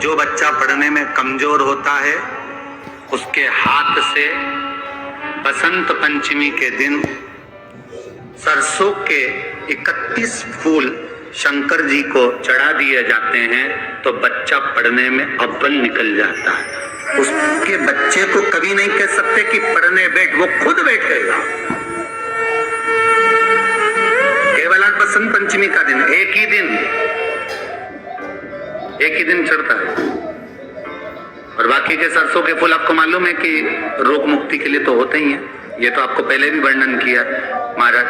जो बच्चा पढ़ने में कमजोर होता है उसके हाथ से बसंत पंचमी के दिन सरसों के 31 फूल शंकर जी को चढ़ा दिए जाते हैं तो बच्चा पढ़ने में अव्वल निकल जाता है। उसके बच्चे को कभी नहीं कह सकते कि पढ़ने बैठ, वो खुद बैठेगा। केवल आज बसंत पंचमी का दिन, एक ही दिन चढ़ता है। और बाकी के सरसों के फूल आपको मालूम है कि रोग मुक्ति के लिए तो होते ही हैं। ये तो आपको पहले भी वर्णन किया महाराज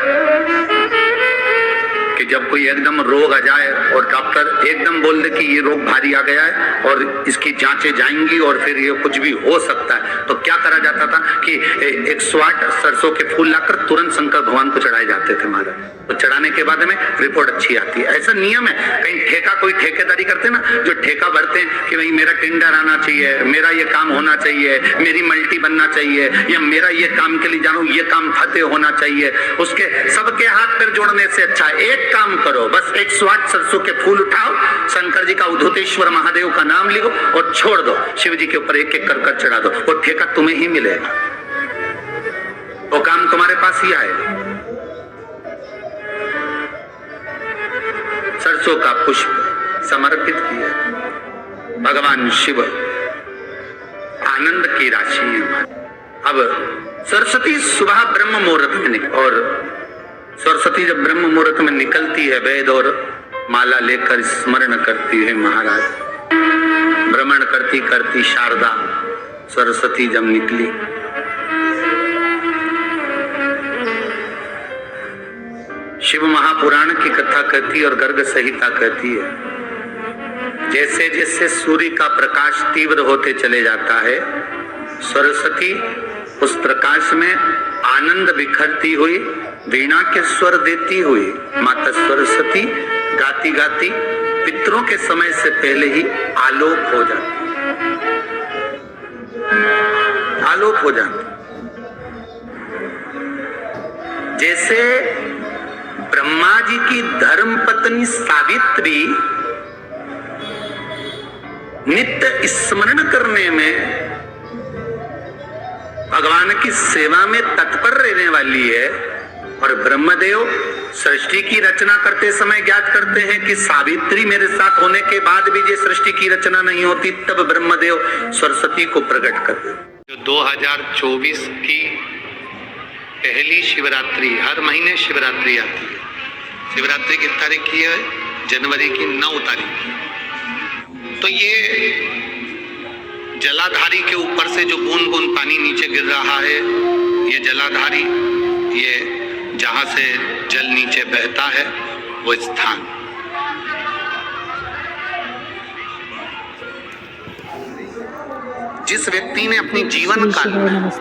कि जब कोई एकदम रोग आ जाए और डॉक्टर एकदम बोल दे कि ये रोग भारी आ गया है और इसकी जांचें जाएंगी और फिर ये कुछ भी हो सकता है, तो क्या करा जाता था कि 108 सरसों के फूल लाकर तुरंत शंकर भगवान को चढ़ाए जाते थे महाराज। तो चढ़ाने के बाद में रिपोर्ट अच्छी आती है। ऐसा नियम है। कहीं ठेका, कोई ठेकेदारी करते ना, जो ठेका भरते हैं कि भाई मेरा टेंडर आना चाहिए, मेरा ये काम होना चाहिए, मेरी मल्टी बनना चाहिए, या मेरा ये काम के लिए जानू ये काम फतेह होना चाहिए, उसके सबके हाथ पैर जोड़ने से अच्छा है एक काम करो, बस 108 सरसों के फूल उठाओ, शंकर जी का उद्धतेश्वर महादेव का नाम लिखो और छोड़ दो, शिव जी के ऊपर एक एक कर चढ़ा दो, वो ठेका तुम्हें ही मिलेगा, वो काम तुम्हारे पास ही आएगा। सरसों का पुष्प समर्पित किया, भगवान शिव आनंद की राशि है। अब सरस्वती सुबह ब्रह्म मुहूर्त में और सरस्वती जब ब्रह्म मुहूर्त में निकलती है, वेद और माला लेकर स्मरण करती है महाराज, भ्रमण करती करती शारदा सरस्वती जब निकली, शिव महापुराण की कथा कहती है और गर्ग संहिता कहती है जैसे जैसे सूर्य का प्रकाश तीव्र होते चले जाता है, सरस्वती उस प्रकाश में आनंद बिखरती हुई वीणा के स्वर देती हुई माता सरस्वती गाती गाती पितरों के समय से पहले ही आलोक हो जाती, आलोक हो जाती। जैसे ब्रह्मा जी की धर्म पत्नी सावित्री नित्य स्मरण करने में, भगवान की सेवा में तत्पर रहने वाली है, और ब्रह्मदेव सृष्टि की रचना करते समय ज्ञात करते हैं कि सावित्री मेरे साथ होने के बाद भी ये सृष्टि की रचना नहीं होती, तब ब्रह्मदेव सरस्वती को प्रकट करते। जो 2024 की पहली शिवरात्रि, हर महीने शिवरात्रि आती है। शिवरात्रि किस तारीख की है? जनवरी की 9 तारीख। तो ये जलाधारी के ऊपर से जो बूंद बूंद पानी नीचे गिर रहा है, ये जलाधारी, ये जहां से जल नीचे बहता है वो स्थान, जिस व्यक्ति ने अपनी जीवन काल में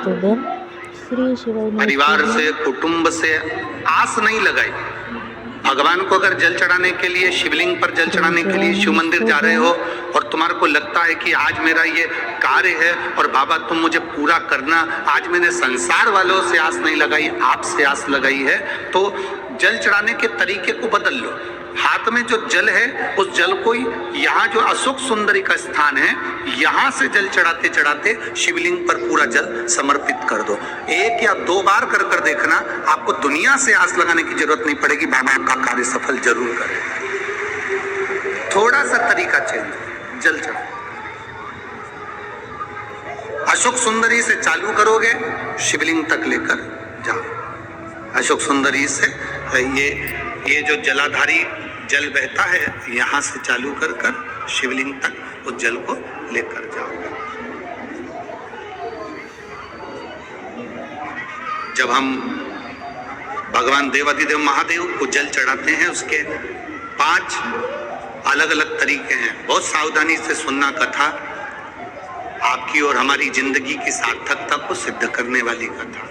परिवार से, कुटुंब से आस नहीं लगाई, भगवान को अगर जल चढ़ाने के लिए, शिवलिंग पर जल चढ़ाने के लिए शिव मंदिर जा रहे हो और तुम्हारे को लगता है कि आज मेरा ये कार्य है और बाबा तुम मुझे पूरा करना, आज मैंने संसार वालों से आस नहीं लगाई, आपसे आस लगाई है, तो जल चढ़ाने के तरीके को बदल लो। हाथ में जो जल है उस जल को, यहाँ जो अशोक सुंदरी का स्थान है, यहाँ से जल चढ़ाते चढ़ाते शिवलिंग पर पूरा जल समर्पित कर दो। 1 या 2 बार कर कर देखना, आपको दुनिया से आस लगाने की जरूरत नहीं पड़ेगी, बाबा आपका कार्य सफल जरूर करेगा। थोड़ा सा तरीका चेंज, जल चढ़ा अशोक सुंदरी से चालू करोगे, शिवलिंग तक लेकर जाओ। अशोक सुंदरी से ये जो जलाधारी जल बहता है, यहाँ से चालू कर कर शिवलिंग तक उस जल को लेकर जाओ। जब हम भगवान देवाधिदेव महादेव को जल चढ़ाते हैं, उसके 5 अलग अलग तरीके हैं। बहुत सावधानी से सुनना कथा, आपकी और हमारी जिंदगी की सार्थकता को सिद्ध करने वाली कथा।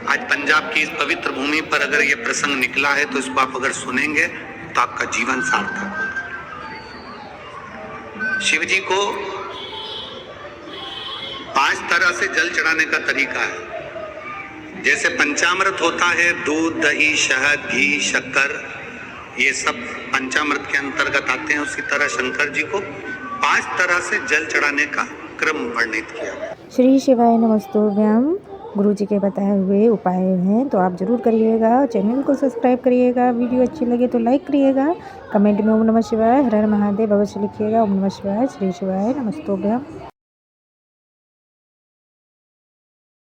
आज पंजाब की इस पवित्र भूमि पर अगर ये प्रसंग निकला है तो इसको आप अगर सुनेंगे तो आपका जीवन सार्थक होगा। शिव जी को 5 तरह से जल चढ़ाने का तरीका है। जैसे पंचामृत होता है, दूध, दही, शहद, घी, शक्कर, ये सब पंचामृत के अंतर्गत आते हैं। उसी तरह शंकर जी को 5 तरह से जल चढ़ाने का क्रम वर्णित किया गया। श्री शिवाय नमस्तुभ्यम। गुरु जी के बताए हुए उपाय हैं तो आप ज़रूर करिएगा। चैनल को सब्सक्राइब करिएगा। वीडियो अच्छी लगे तो लाइक करिएगा। कमेंट में ओम नमः शिवाय, हर हर महादेव अवश्य लिखिएगा। ओम नमः शिवाय, श्री शिवाय नमस्तुभ्यम।